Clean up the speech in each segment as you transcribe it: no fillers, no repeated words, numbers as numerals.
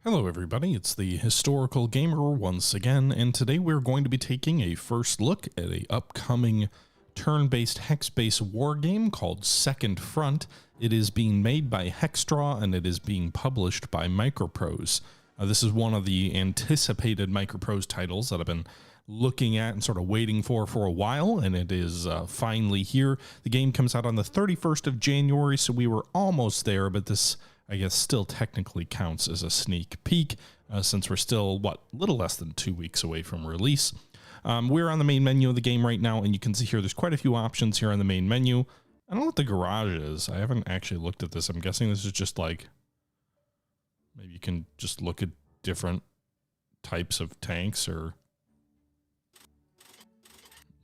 Hello everybody, it's the Historical Gamer once again, and today we're going to be taking a first look at a upcoming turn-based hex-based war game called Second Front. It is being made by Hexdraw and it is being published by Microprose. This is one of the anticipated Microprose titles that I've been looking at and sort of waiting for a while, and it is finally here. The game comes out on the 31st of January, so we were almost there, but this, I guess, still technically counts as a sneak peek since we're still, a little less than 2 weeks away from release. We're on the main menu of the game right now, and you can see here there's quite a few options here on the main menu. I don't know what the garage is. I haven't actually looked at this. I'm guessing this is just like, maybe you can just look at different types of tanks or...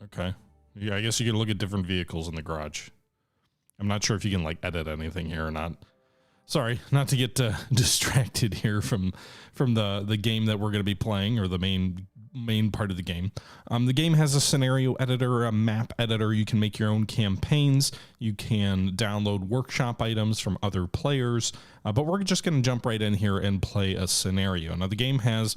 Okay. Yeah, I guess you can look at different vehicles in the garage. I'm not sure if you can like edit anything here or not. Sorry, not to get distracted here from the game that we're going to be playing, or the main part of the game. The game has a scenario editor, a map editor. You can make your own campaigns. You can download workshop items from other players. But we're just going to jump right in here and play a scenario. Now, the game has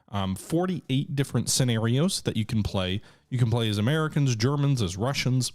48 different scenarios that you can play. You can play as Americans, Germans, as Russians.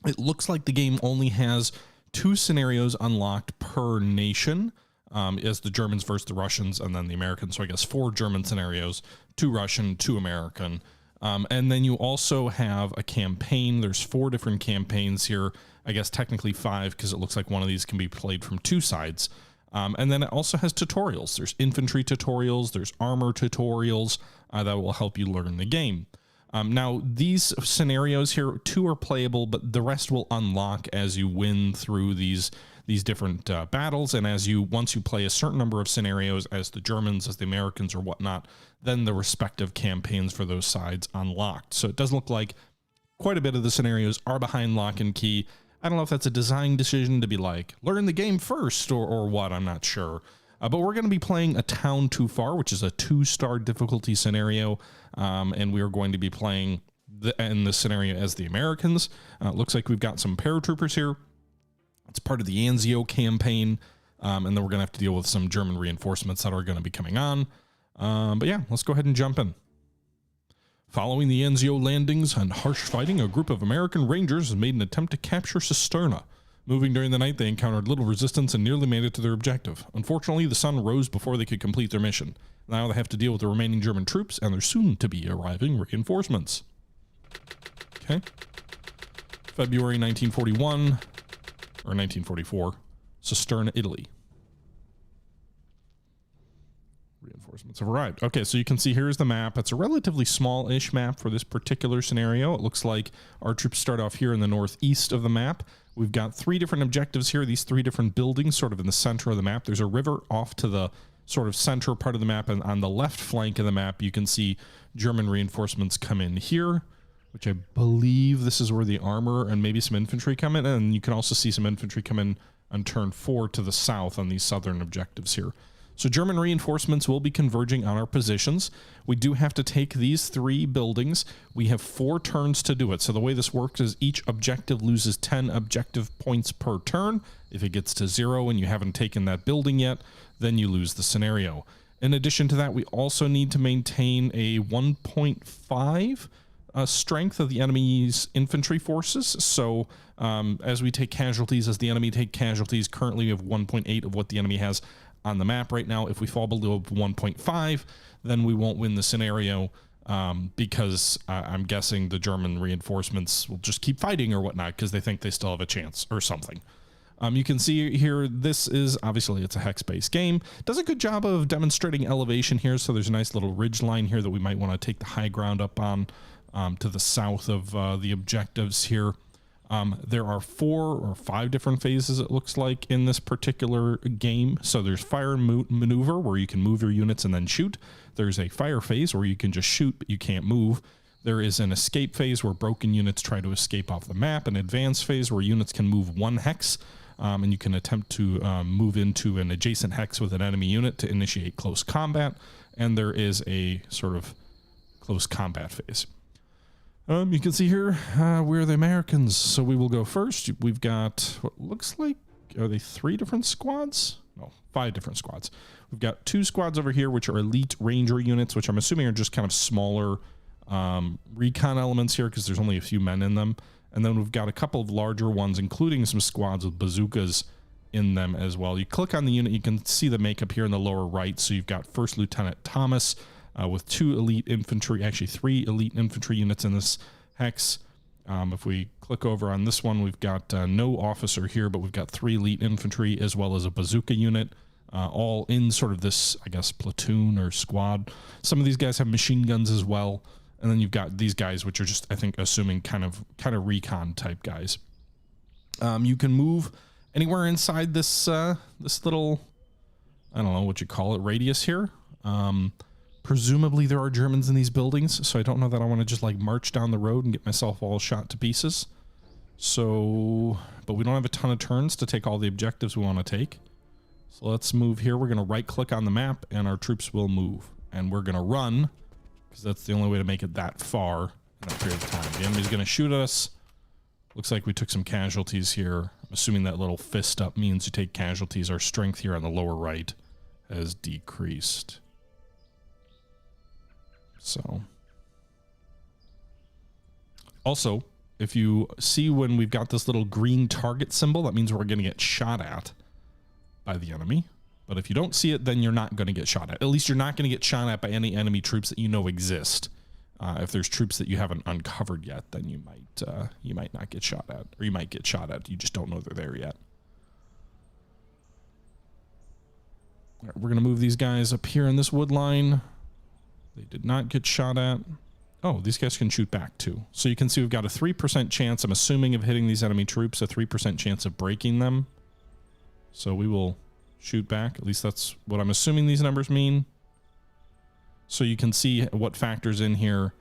It looks like the game only has 2 scenarios unlocked per nation, as the Germans versus the Russians, and then the Americans. So I guess 4 German scenarios, 2 Russian, 2 American. And then you also have a campaign. There's 4 different campaigns here. I guess technically 5, because it looks like one of these can be played from 2 sides. And then it also has tutorials. There's infantry tutorials, there's armor tutorials that will help you learn the game. Now, these scenarios here, 2 are playable, but the rest will unlock as you win through these different battles. And once you play a certain number of scenarios as the Germans, as the Americans, or whatnot, then the respective campaigns for those sides unlocked. So it does look like quite a bit of the scenarios are behind lock and key. I don't know if that's a design decision to be like, learn the game first or what, I'm not sure. But we're going to be playing A Town Too Far, which is a 2-star difficulty scenario. And we are going to be playing in the scenario as the Americans. Looks like we've got some paratroopers here. It's part of the Anzio campaign. And then we're going to have to deal with some German reinforcements that are going to be coming on. But yeah, let's go ahead and jump in. Following the Anzio landings and harsh fighting, a group of American Rangers made an attempt to capture Cisterna. Moving during the night, they encountered little resistance and nearly made it to their objective. Unfortunately, the sun rose before they could complete their mission. Now they have to deal with the remaining German troops and their soon-to-be arriving reinforcements. Okay. February 1941, or 1944, Cisterna, Italy. Reinforcements have arrived. Okay, so you can see here's the map. It's a relatively small-ish map for this particular scenario. It looks like our troops start off here in the northeast of the map. We've got 3 different objectives here, these 3 different buildings sort of in the center of the map. There's a river off to the sort of center part of the map, and on the left flank of the map, you can see German reinforcements come in here, which I believe this is where the armor and maybe some infantry come in, and you can also see some infantry come in on turn 4 to the south on these southern objectives here. So German reinforcements will be converging on our positions. We do have to take these 3 buildings. We have 4 turns to do it. So the way this works is each objective loses 10 objective points per turn. If it gets to 0 and you haven't taken that building yet, then you lose the scenario. In addition to that, we also need to maintain a 1.5 strength of the enemy's infantry forces. So as we take casualties, as the enemy take casualties, currently we have 1.8 of what the enemy has on the map right now. If we fall below 1.5, then we won't win the scenario because I'm guessing the German reinforcements will just keep fighting or whatnot because they think they still have a chance or something. You can see here, this is obviously it's a hex-based game. Does a good job of demonstrating elevation here. So there's a nice little ridge line here that we might want to take the high ground up on to the south of the objectives here. There are 4 or 5 different phases, it looks like, in this particular game. So there's fire and maneuver, where you can move your units and then shoot. There's a fire phase where you can just shoot, but you can't move. There is an escape phase where broken units try to escape off the map. An advance phase where units can move 1 hex, and you can attempt to move into an adjacent hex with an enemy unit to initiate close combat. And there is a sort of close combat phase. You can see here, we're the Americans, so we will go first. We've got what looks like, are they 3 different squads? no, 5 different squads. We've got 2 squads over here, which are elite ranger units, which I'm assuming are just kind of smaller recon elements here because there's only a few men in them. And then we've got a couple of larger ones, including some squads with bazookas in them as well. You click on the unit, you can see the makeup here in the lower right. So you've got First Lieutenant Thomas with 2 elite infantry, actually 3 elite infantry units in this hex. If we click over on this one, we've got no officer here, but we've got 3 elite infantry as well as a bazooka unit, all in sort of this, I guess, platoon or squad. Some of these guys have machine guns as well. And then you've got these guys, which are just, I think, assuming kind of recon type guys. You can move anywhere inside this this little, I don't know what you call it, radius here. Presumably there are Germans in these buildings, so I don't know that I want to just like march down the road and get myself all shot to pieces. So, but we don't have a ton of turns to take all the objectives we want to take. So let's move here. We're going to right click on the map and our troops will move. And we're going to run, because that's the only way to make it that far in that period of time. The enemy's going to shoot us. Looks like we took some casualties here. I'm assuming that little fist up means you take casualties. Our strength here on the lower right has decreased. So, also, if you see when we've got this little green target symbol, that means we're going to get shot at by the enemy. But if you don't see it, then you're not going to get shot at. At least you're not going to get shot at by any enemy troops that you know exist. If there's troops that you haven't uncovered yet, then you might not get shot at, or you might get shot at. You just don't know they're there yet. All right, we're going to move these guys up here in this wood line. They did not get shot at. Oh, these guys can shoot back too. So you can see we've got a 3% chance, I'm assuming, of hitting these enemy troops, a 3% chance of breaking them. So we will shoot back. At least that's what I'm assuming these numbers mean. So you can see what factors in here.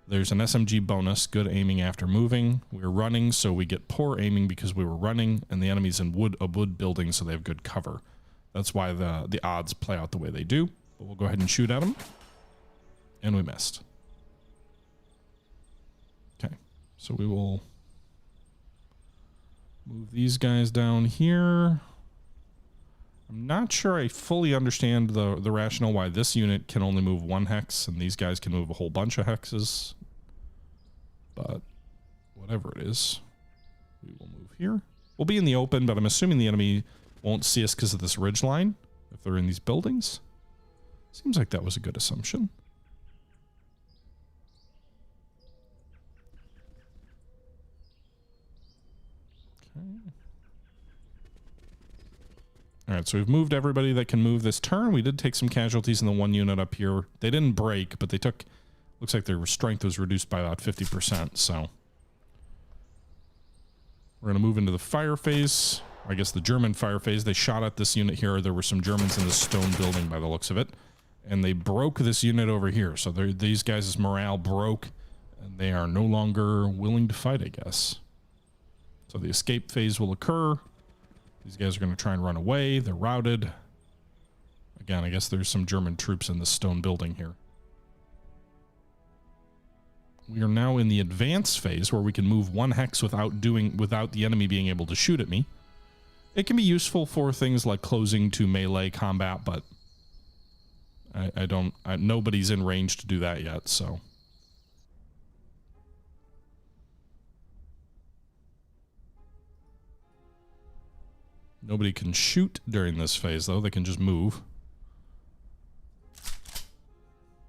There's an SMG bonus, good aiming after moving. We're running, so we get poor aiming because we were running, and the enemy's in a wood building, so they have good cover. That's why the odds play out the way they do. But we'll go ahead and shoot at them. And we missed. Okay, so we will move these guys down here. I'm not sure I fully understand the rationale why this unit can only move 1 hex and these guys can move a whole bunch of hexes. But whatever it is, we will move here. We'll be in the open, but I'm assuming the enemy won't see us because of this ridge line if they're in these buildings. Seems like that was a good assumption. All right, so we've moved everybody that can move this turn. We did take some casualties in the 1 unit up here. They didn't break, but they took, looks like their strength was reduced by about 50%, so. We're gonna move into the fire phase. I guess the German fire phase. They shot at this unit here. There were some Germans in this stone building by the looks of it. And they broke this unit over here. So these guys' morale broke, and they are no longer willing to fight, I guess. So the escape phase will occur. These guys are going to try and run away. They're routed. Again, I guess there's some German troops in this stone building here. We are now in the advance phase where we can move 1 hex without the enemy being able to shoot at me. It can be useful for things like closing to melee combat, but nobody's in range to do that yet, so. Nobody can shoot during this phase, though. They can just move.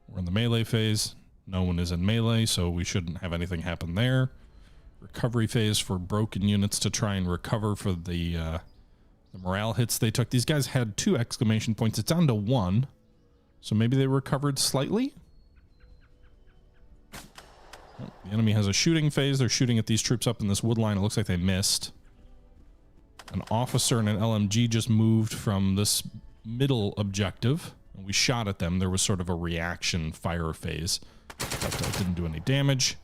We're in the melee phase. No one is in melee, so we shouldn't have anything happen there. Recovery phase for broken units to try and recover for the morale hits they took. These guys had 2 exclamation points. It's down to 1. So maybe they recovered slightly? The enemy has a shooting phase. They're shooting at these troops up in this wood line. It looks like they missed. An officer and an LMG just moved from this middle objective. And we shot at them. There was sort of a reaction fire phase, but didn't do any damage.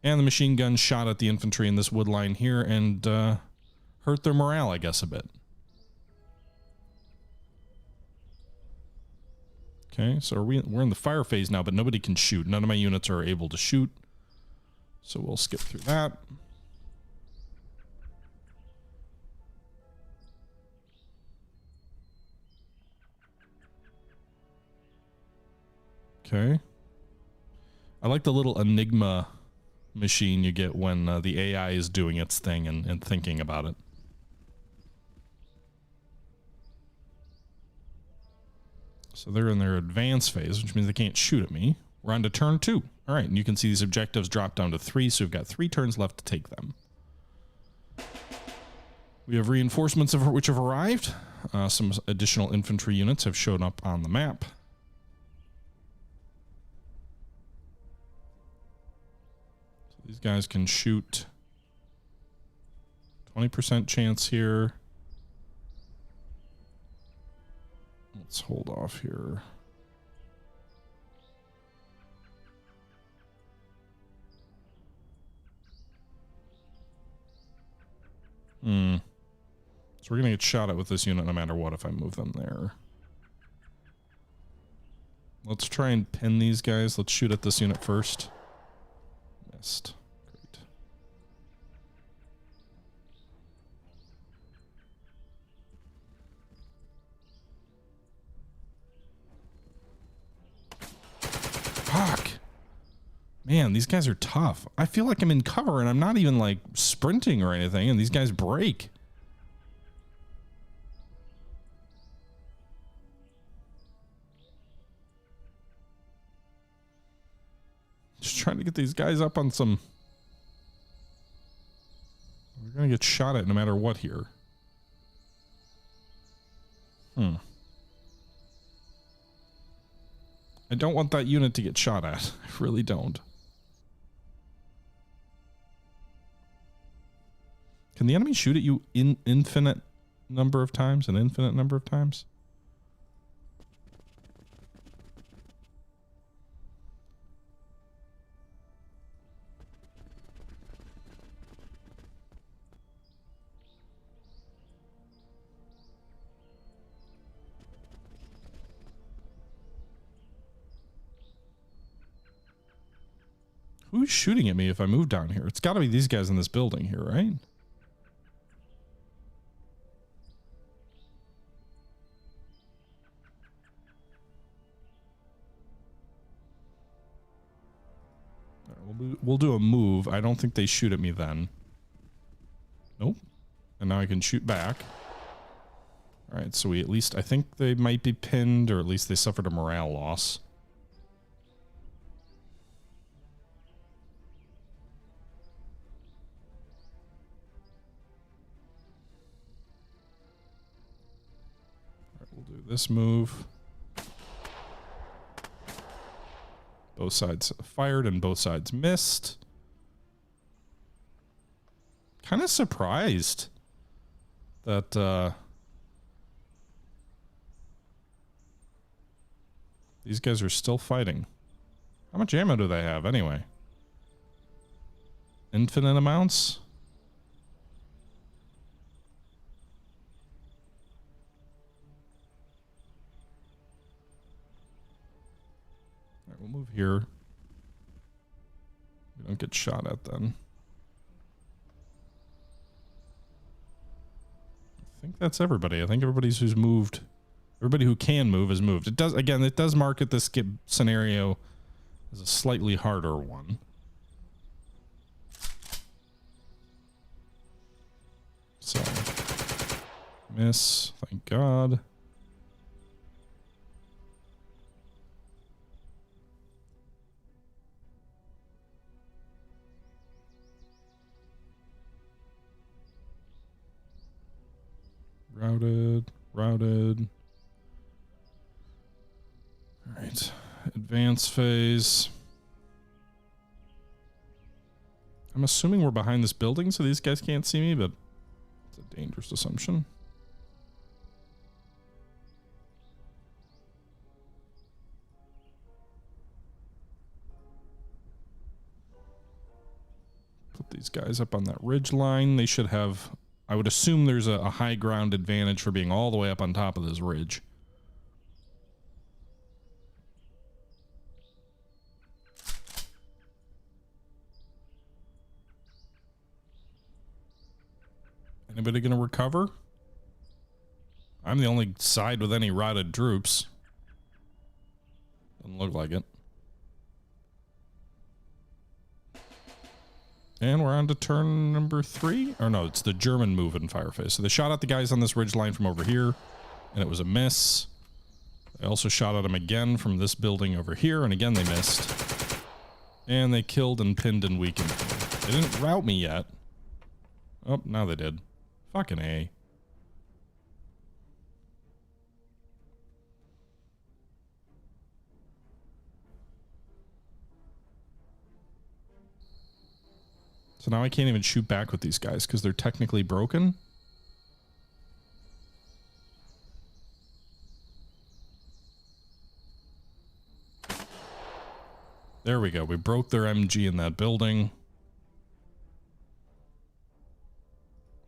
And the machine gun shot at the infantry in this wood line here and hurt their morale, I guess, a bit. Okay, so we're in the fire phase now, but nobody can shoot. None of my units are able to shoot. So we'll skip through that. Okay. I like the little Enigma machine you get when the AI is doing its thing and thinking about it. So they're in their advance phase, which means they can't shoot at me. We're on to turn 2. All right, and you can see these objectives drop down to 3, so we've got 3 turns left to take them. We have reinforcements of which have arrived. Some additional infantry units have shown up on the map. So these guys can shoot. 20% chance here. Let's hold off here. So we're going to get shot at with this unit no matter what if I move them there. Let's try and pin these guys. Let's shoot at this unit first. Missed. Great. Fuck. Man, these guys are tough. I feel like I'm in cover and I'm not even like sprinting or anything, and these guys break. Just trying to get these guys up on some... We're going to get shot at no matter what here. I don't want that unit to get shot at. I really don't. Can the enemy shoot at you in infinite number of times? An infinite number of times? Who's shooting at me if I move down here? It's got to be these guys in this building here, right? We'll do a move. I don't think they shoot at me then. Nope. And now I can shoot back. All right, so we at least... I think they might be pinned, or at least they suffered a morale loss. We'll do this move. Both sides fired and both sides missed. Kind of surprised that these guys are still fighting. How much ammo do they have anyway? Infinite amounts? We'll move here. We don't get shot at then. I think that's everybody. I think everybody's who's moved. Everybody who can move has moved. It does, again, it does market this skip scenario as a slightly harder one. So, miss, thank God. Routed. All right, advance phase. I'm assuming we're behind this building so these guys can't see me, but it's a dangerous assumption. Put these guys up on that ridge line. They should have... I would assume there's a high ground advantage for being all the way up on top of this ridge. Anybody gonna recover? I'm the only side with any rotted troops. Doesn't look like it. And we're on to turn number 3. Or no, it's the German move in fire phase. So they shot at the guys on this ridge line from over here, and it was a miss. They also shot at them again from this building over here, and again they missed. And they killed and pinned and weakened me. They didn't rout me yet. Oh, now they did. Fucking A. So now I can't even shoot back with these guys because they're technically broken. There we go. We broke their MG in that building.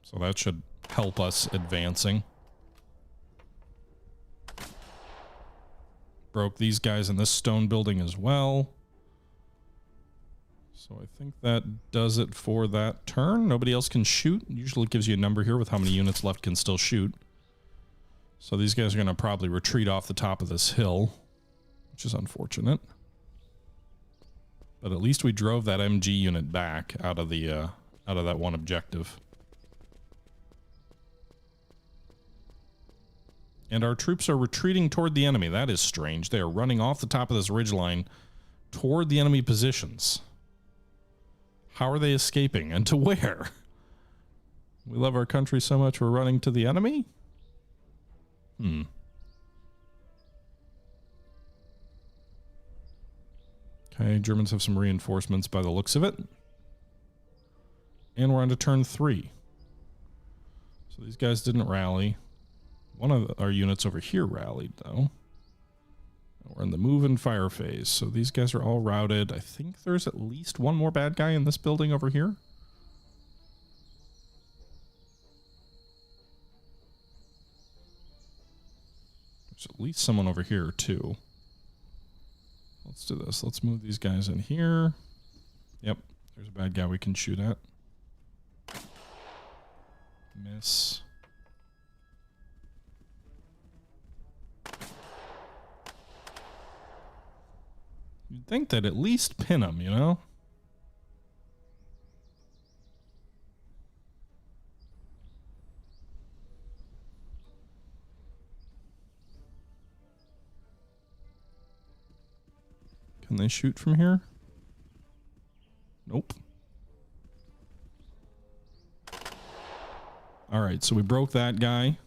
So that should help us advancing. Broke these guys in this stone building as well. So I think that does it for that turn. Nobody else can shoot. Usually it gives you a number here with how many units left can still shoot. So these guys are going to probably retreat off the top of this hill, which is unfortunate. But at least we drove that MG unit back out of the out of that one objective. And our troops are retreating toward the enemy. That is strange. They are running off the top of this ridgeline toward the enemy positions. How are they escaping? And to where? We love our country so much we're running to the enemy? Okay, Germans have some reinforcements by the looks of it. And we're on to turn 3. So these guys didn't rally. One of our units over here rallied, though. We're in the move and fire phase, so these guys are all routed. I think there's at least one more bad guy in this building over here. There's at least someone over here, too. Let's do this. Let's move these guys in here. Yep, there's a bad guy we can shoot at. Miss. You'd think they'd at least pin him, you know? Can they shoot from here? Nope. All right, so we broke that guy.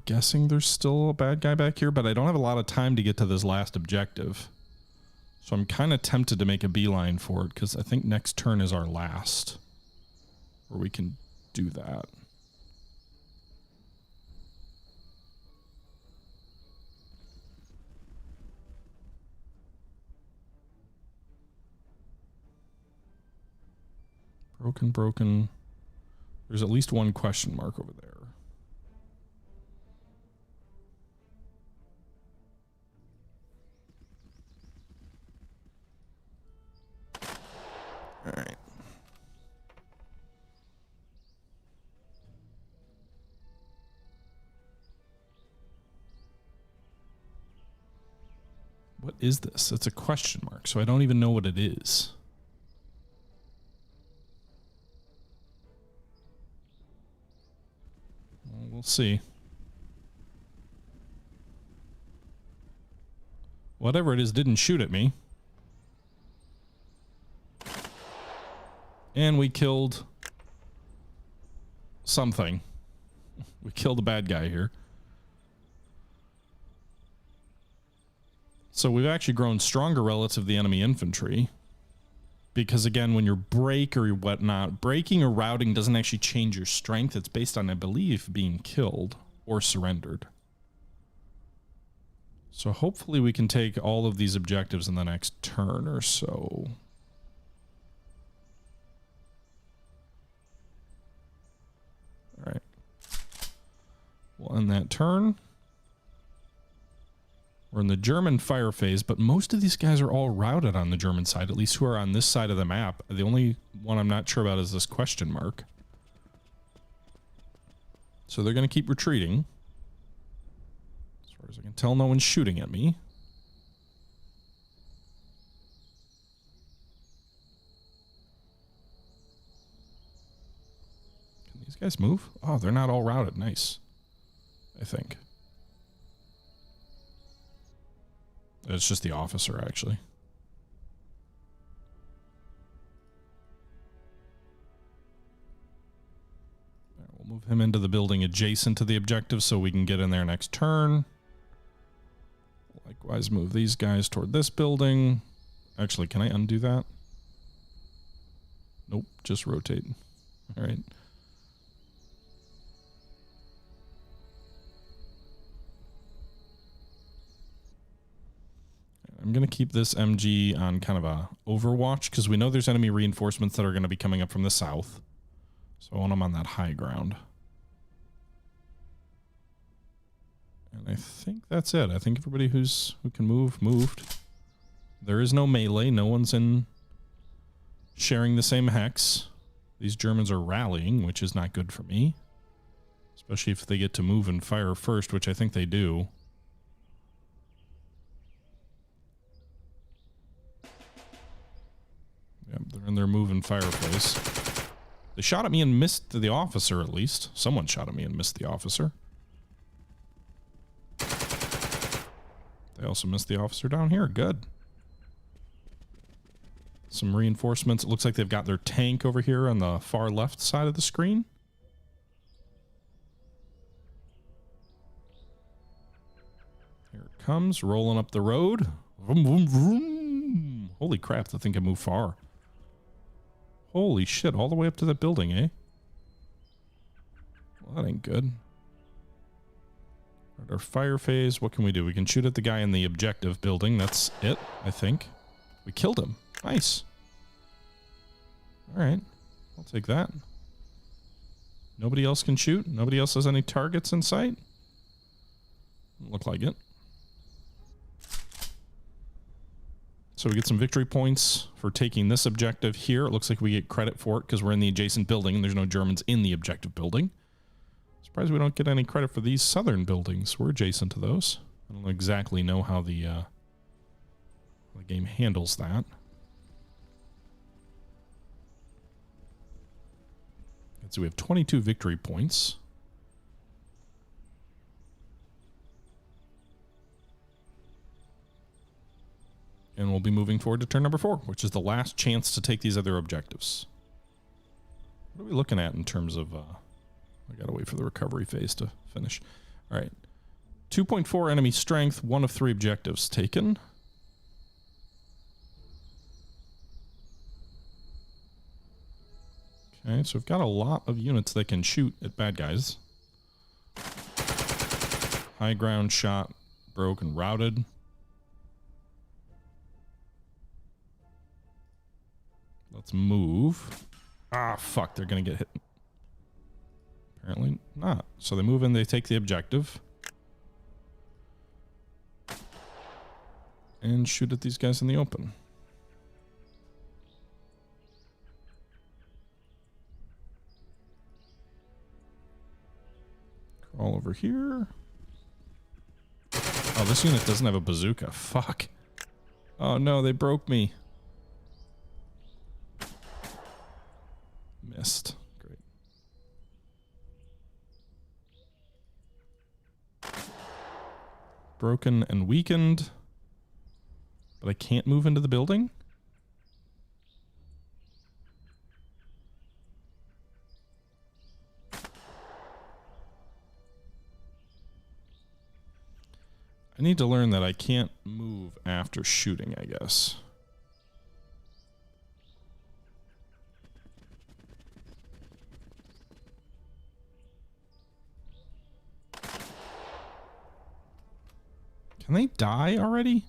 Guessing there's still a bad guy back here, but I don't have a lot of time to get to this last objective. So I'm kind of tempted to make a beeline for it because I think next turn is our last where we can do that. Broken. There's at least one question mark over there. All right. What is this? It's a question mark, so I don't even know what it is. Well, we'll see. Whatever it is didn't shoot at me. And we killed something. We killed a bad guy here. So we've actually grown stronger relative to the enemy infantry. Because again, when you're break or whatnot, breaking or routing doesn't actually change your strength. It's based on, I believe, being killed or surrendered. So hopefully we can take all of these objectives in the next turn or so. All right. We'll end that turn. We're in the German fire phase, but most of these guys are all routed on the German side, at least who are on this side of the map. The only one I'm not sure about is this question mark. So they're going to keep retreating. As far as I can tell, no one's shooting at me. Can these guys move? Oh, they're not all routed. Nice. I think. It's just the officer, actually. We'll move him into the building adjacent to the objective so we can get in there next turn. Likewise, move these guys toward this building. Actually, can I undo that? Nope, just rotate. All right. I'm going to keep this MG on kind of a overwatch because we know there's enemy reinforcements that are going to be coming up from the south. So I want them on that high ground. And I think that's it. I think everybody who can move, moved. There is no melee. No one's in sharing the same hex. These Germans are rallying, which is not good for me. Especially if they get to move and fire first, which I think they do. Yep, they're in their move and fire phase. They shot at me and missed the officer, at least. Someone shot at me and missed the officer. They also missed the officer down here. Good. Some reinforcements. It looks like they've got their tank over here on the far left side of the screen. Here it comes, rolling up the road. Vroom, vroom, vroom. Holy crap, that thing can move far. Holy shit, all the way up to that building, eh? Well, that ain't good. At our fire phase, what can we do? We can shoot at the guy in the objective building. That's it, I think. We killed him. Nice. Alright, I'll take that. Nobody else can shoot? Nobody else has any targets in sight? Doesn't look like it. So we get some victory points for taking this objective here. It looks like we get credit for it because we're in the adjacent building and there's no Germans in the objective building. Surprised we don't get any credit for these southern buildings. We're adjacent to those. I don't exactly know how the game handles that. So we have 22 victory points. And we'll be moving forward to turn number 4, which is the last chance to take these other objectives. What are we looking at in terms of... I gotta wait for the recovery phase to finish. All right. 2.4 enemy strength, 1 of 3 objectives taken. Okay, so we've got a lot of units that can shoot at bad guys. High ground shot, broke and routed. Let's move. Ah, fuck, they're gonna get hit. Apparently not. So they move in, they take the objective. And shoot at these guys in the open. Crawl over here. Oh, this unit doesn't have a bazooka. Fuck. Oh no, they broke me. Missed. Great. Broken and weakened. But I can't move into the building? I need to learn that I can't move after shooting, I guess. Can they die already?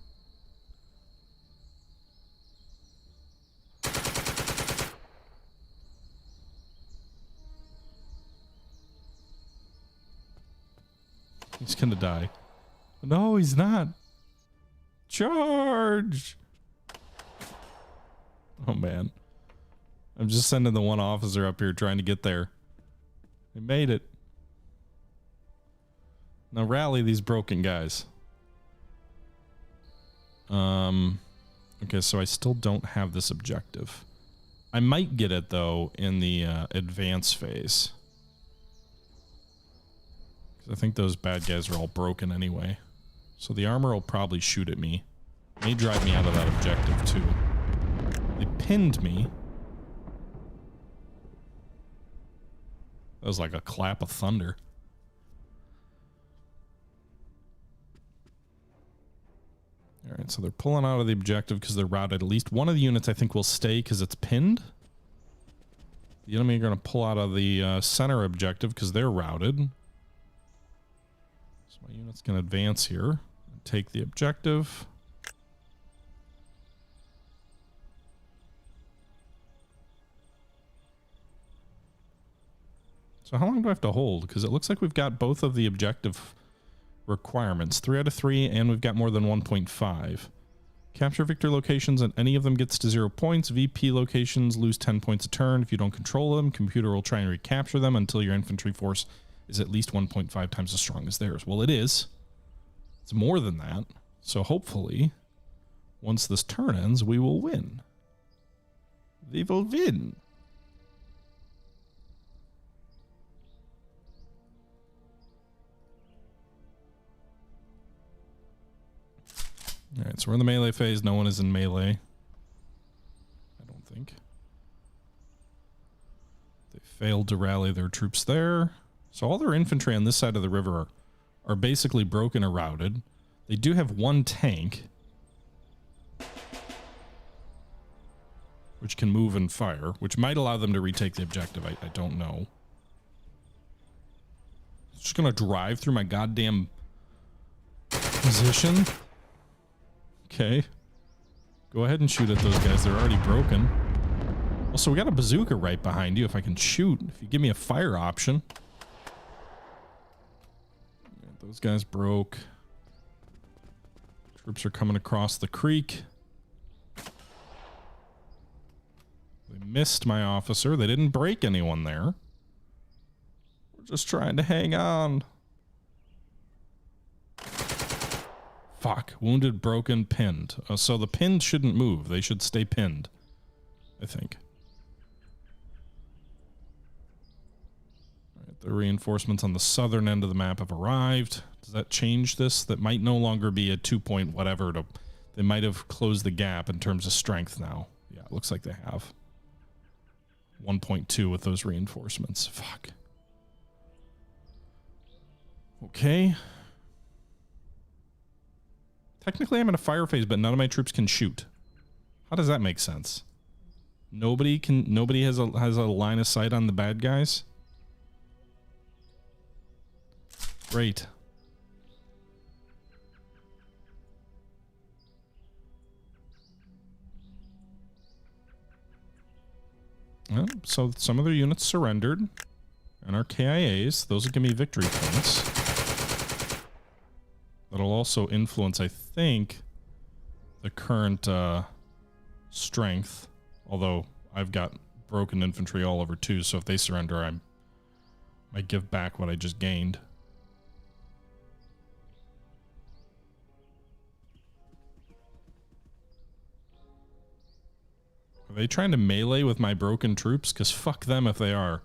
He's gonna die. No, he's not. Charge! Oh, man. I'm just sending the one officer up here trying to get there. They made it. Now rally these broken guys. Okay, so I still don't have this objective. I might get it, though, in the advance phase. I think those bad guys are all broken anyway. So the armor will probably shoot at me. May drive me out of that objective, too. They pinned me. That was like a clap of thunder. Alright, so they're pulling out of the objective because they're routed. At least one of the units I think will stay because it's pinned. The enemy are going to pull out of the center objective because they're routed. So my unit's going to advance here and take the objective. So how long do I have to hold? Because it looks like we've got both of the objective requirements. 3 out of 3, and we've got more than 1.5. Capture victory locations, and any of them gets to 0 points. VP locations lose 10 points a turn. If you don't control them, computer will try and recapture them until your infantry force is at least 1.5 times as strong as theirs. Well, it is. It's more than that. So hopefully, once this turn ends, we will win. We will win. Alright, so we're in the melee phase. No one is in melee. I don't think. They failed to rally their troops there. So all their infantry on this side of the river are basically broken or routed. They do have one tank, which can move and fire, which might allow them to retake the objective. I don't know. It's just gonna drive through my goddamn position. Okay. Go ahead and shoot at those guys. They're already broken. Also, we got a bazooka right behind you if I can shoot. If you give me a fire option. Yeah, those guys broke. Troops are coming across the creek. They missed my officer. They didn't break anyone there. We're just trying to hang on. Fuck. Wounded, broken, pinned. So the pinned shouldn't move. They should stay pinned, I think. All right, the reinforcements on the southern end of the map have arrived. Does that change this? That might no longer be a 2-point whatever. They might have closed the gap in terms of strength now. Yeah, it looks like they have. 1.2 with those reinforcements. Fuck. Okay. Technically, I'm in a fire phase, but none of my troops can shoot. How does that make sense? Nobody has a line of sight on the bad guys? Great. Well, so some of their units surrendered and are KIAs. Those will give me victory points. That'll also influence, I think, the current strength. Although I've got broken infantry all over too, so if they surrender, I might give back what I just gained. Are they trying to melee with my broken troops? Because fuck them if they are.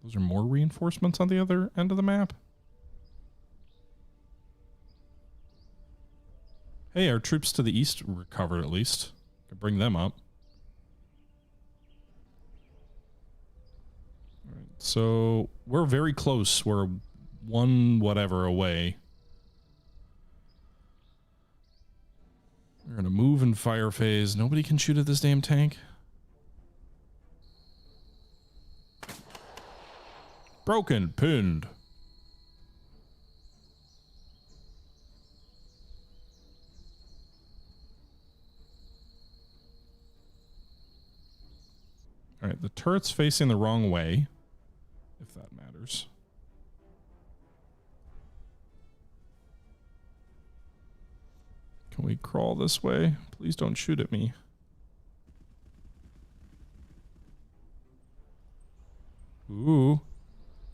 Those are more reinforcements on the other end of the map. Hey, our troops to the east recovered at least. Could bring them up. All right, so we're very close. We're one whatever away. We're gonna move in fire phase. Nobody can shoot at this damn tank. Broken, pinned. All right, the turret's facing the wrong way, if that matters. Can we crawl this way? Please don't shoot at me. Ooh.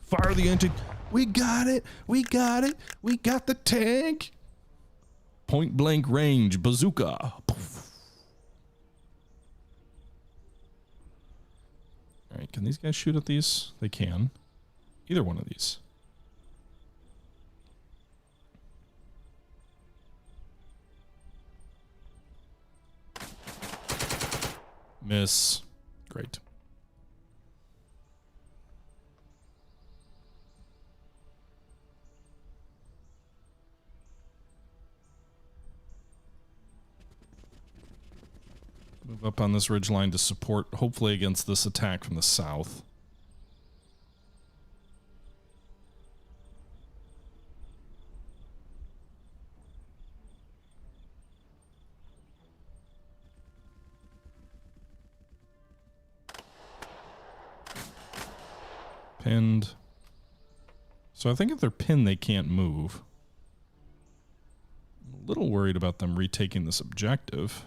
Fire the anti... We got it! We got it! We got the tank! Point blank range bazooka. Alright, can these guys shoot at these? They can. Either one of these. Miss. Great. Move up on this ridgeline to support, hopefully against this attack from the south. Pinned. So I think if they're pinned, they can't move. I'm a little worried about them retaking this objective.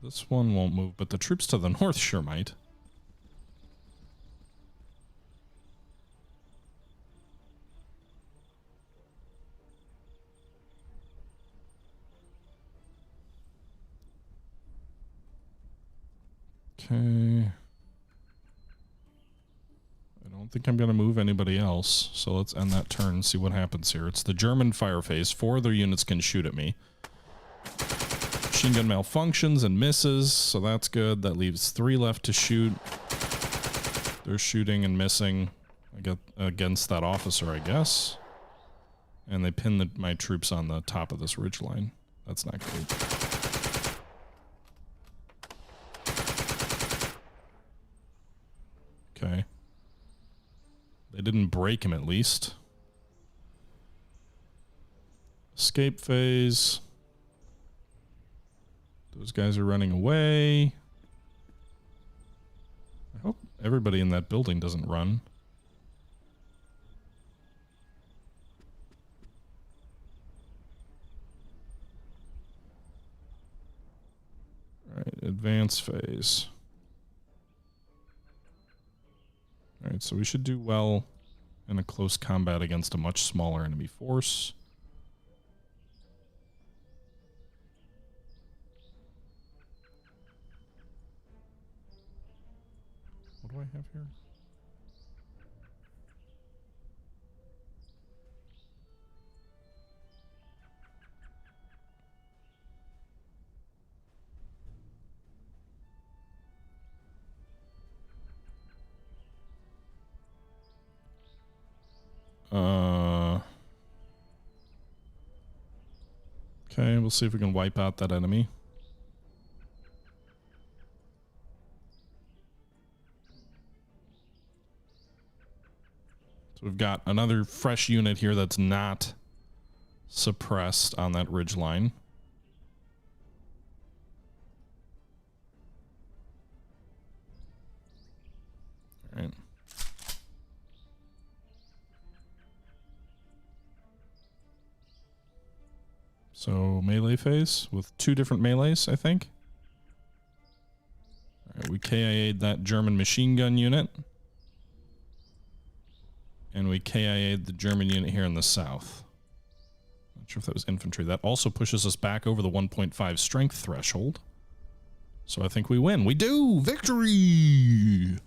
This one won't move, but the troops to the north sure might. Okay. I don't think I'm going to move anybody else, so let's end that turn and see what happens here. It's the German fire phase. 4 of their units can shoot at me. Machine gun malfunctions and misses, so that's good. That leaves 3 left to shoot. They're shooting and missing against that officer, I guess. And they pin my troops on the top of this ridgeline. That's not great. Okay. They didn't break him, at least. Escape phase. Those guys are running away. I hope everybody in that building doesn't run. Alright, advance phase. Alright, so we should do well in a close combat against a much smaller enemy force. What do I have here? Okay, we'll see if we can wipe out that enemy. So we've got another fresh unit here that's not suppressed on that ridgeline. All right. So melee phase with 2 different melees, I think. All right, we KIA'd that German machine gun unit. And we KIA'd the German unit here in the south. Not sure if that was infantry. That also pushes us back over the 1.5 strength threshold. So I think we win. We do! Victory!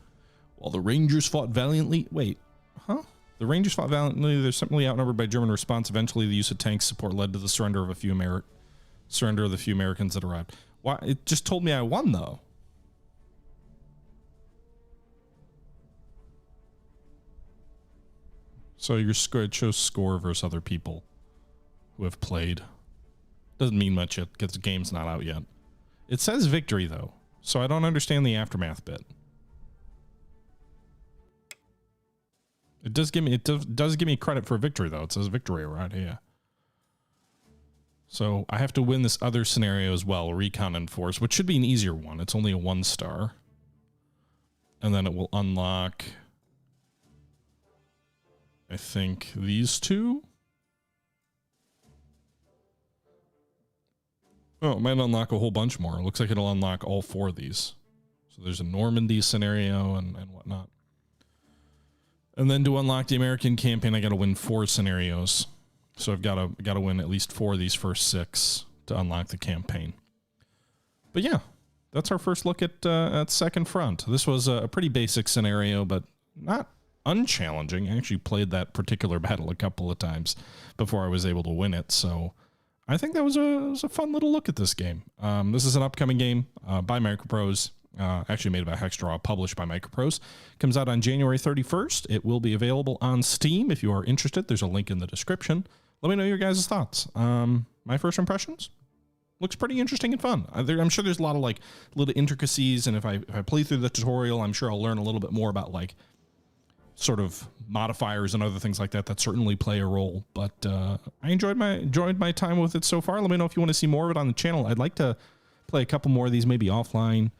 While the Rangers fought valiantly... Wait. Huh? The Rangers fought valiantly. They're simply outnumbered by German response. Eventually, the use of tank support led to the surrender of the few Americans that arrived. Why? It just told me I won, though. So your score, it shows score versus other people who have played. Doesn't mean much yet because the game's not out yet. It says victory, though, so I don't understand the aftermath bit. It does give me credit for victory, though. It says victory right here. So I have to win this other scenario as well, recon and force, which should be an easier one. It's only a 1-star. And then it will unlock, I think, these 2. Oh, it might unlock a whole bunch more. It looks like it'll unlock all 4 of these. So there's a Normandy scenario and whatnot. And then to unlock the American campaign, I got to win 4 scenarios. So I've got to win at least 4 of these first 6 to unlock the campaign. But yeah, that's our first look at Second Front. This was a pretty basic scenario, but not unchallenging. I actually played that particular battle a couple of times before I was able to win it. So I think that was a fun little look at this game. This is an upcoming game by Microprose. Actually made by Hexdraw, published by Microprose. Comes out on January 31st. It will be available on Steam if you are interested. There's a link in the description. Let me know your guys' thoughts. My first impressions? Looks pretty interesting and fun. I'm sure there's a lot of like little intricacies, and if I play through the tutorial, I'm sure I'll learn a little bit more about like sort of modifiers and other things like that certainly play a role. But I enjoyed my time with it so far. Let me know if you want to see more of it on the channel. I'd like to play a couple more of these maybe offline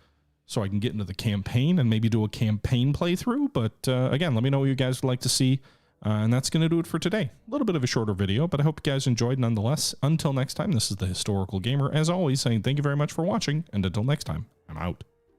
so I can get into the campaign and maybe do a campaign playthrough. But again, let me know what you guys would like to see. And that's going to do it for today. A little bit of a shorter video, but I hope you guys enjoyed nonetheless. Until next time, this is the Historical Gamer, as always, saying thank you very much for watching, and until next time, I'm out.